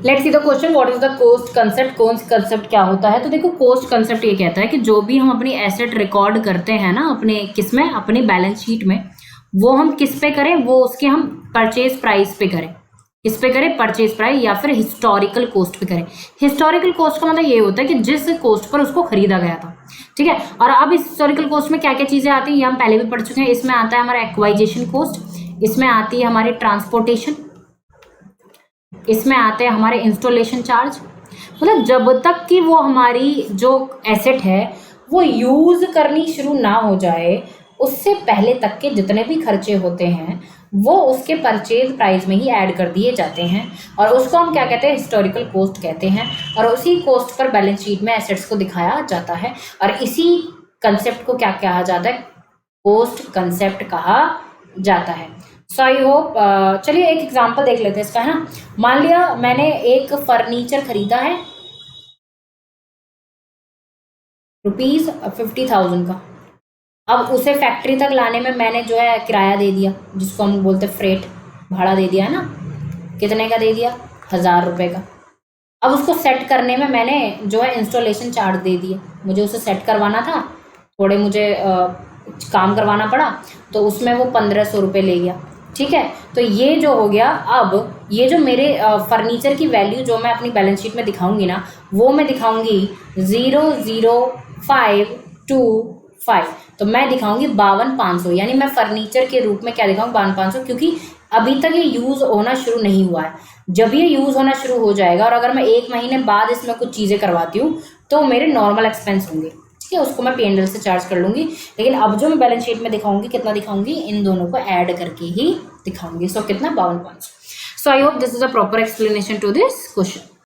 Let's see the question, what is the cost concept. Cost concept क्या होता है? तो देखो, कोस्ट कंसेप्ट ये कहता है कि जो भी हम अपनी एसेट रिकॉर्ड करते हैं ना अपने किस में, अपनी बैलेंस शीट में, वो हम किस पे करें, वो उसके हम परचेज प्राइस पे करें। किस पे करें? परचेज प्राइस या फिर हिस्टोरिकल कॉस्ट पे करें। हिस्टोरिकल कॉस्ट का मतलब ये होता है कि जिस कॉस्ट पर उसको खरीदा गया था, ठीक है। और अब इस हिस्टोरिकल कॉस्ट में क्या क्या चीजें आती हैं ये हम पहले भी पढ़ चुके हैं। इसमें आता है हमारा एक्वाइजेशन कॉस्ट, इसमें आती है हमारी ट्रांसपोर्टेशन, इसमें आते हैं हमारे इंस्टॉलेशन चार्ज। मतलब जब तक कि वो हमारी जो एसेट है वो यूज करनी शुरू ना हो जाए, उससे पहले तक के जितने भी खर्चे होते हैं वो उसके परचेज प्राइस में ही ऐड कर दिए जाते हैं, और उसको हम क्या कहते हैं? हिस्टोरिकल कॉस्ट कहते हैं। और उसी कॉस्ट पर बैलेंस शीट में एसेट्स को दिखाया जाता है, और इसी कंसेप्ट को क्या कहा जाता है? कॉस्ट कंसेप्ट कहा जाता है। सो आई होप, चलिए एक एग्जांपल देख लेते हैं इसका, है ना। मान लिया मैंने एक फर्नीचर खरीदा है ₹50,000 का। अब उसे फैक्ट्री तक लाने में मैंने जो है किराया दे दिया, जिसको हम बोलते फ्रेट, भाड़ा दे दिया है ना। कितने का दे दिया? ₹1000 का। अब उसको सेट करने में मैंने जो है इंस्टॉलेशन चार्ज दे दिया, मुझे उसे सेट करवाना था, थोड़े मुझे काम करवाना पड़ा, तो उसमें वो ₹1500 ले गया, ठीक है। तो ये जो हो गया, अब ये जो मेरे फर्नीचर की वैल्यू जो मैं अपनी बैलेंस शीट में दिखाऊंगी ना, वो मैं दिखाऊंगी 00525, तो मैं दिखाऊंगी 52,500, यानी मैं फर्नीचर के रूप में क्या दिखाऊंगी? 52,500, क्योंकि अभी तक ये यूज होना शुरू नहीं हुआ है। जब ये यूज होना शुरू हो जाएगा और अगर मैं 1 महीने बाद इसमें कुछ चीजें करवाती हूँ तो मेरे नॉर्मल एक्सपेंस होंगे, ठीक है, उसको मैं P&L से चार्ज कर लूंगी। लेकिन अब जो मैं बैलेंस शीट में दिखाऊंगी, कितना दिखाऊंगी? इन दोनों को ऐड करके ही दिखाऊंगी। सो कितना? 52,500। So I hope this is a proper explanation to this question.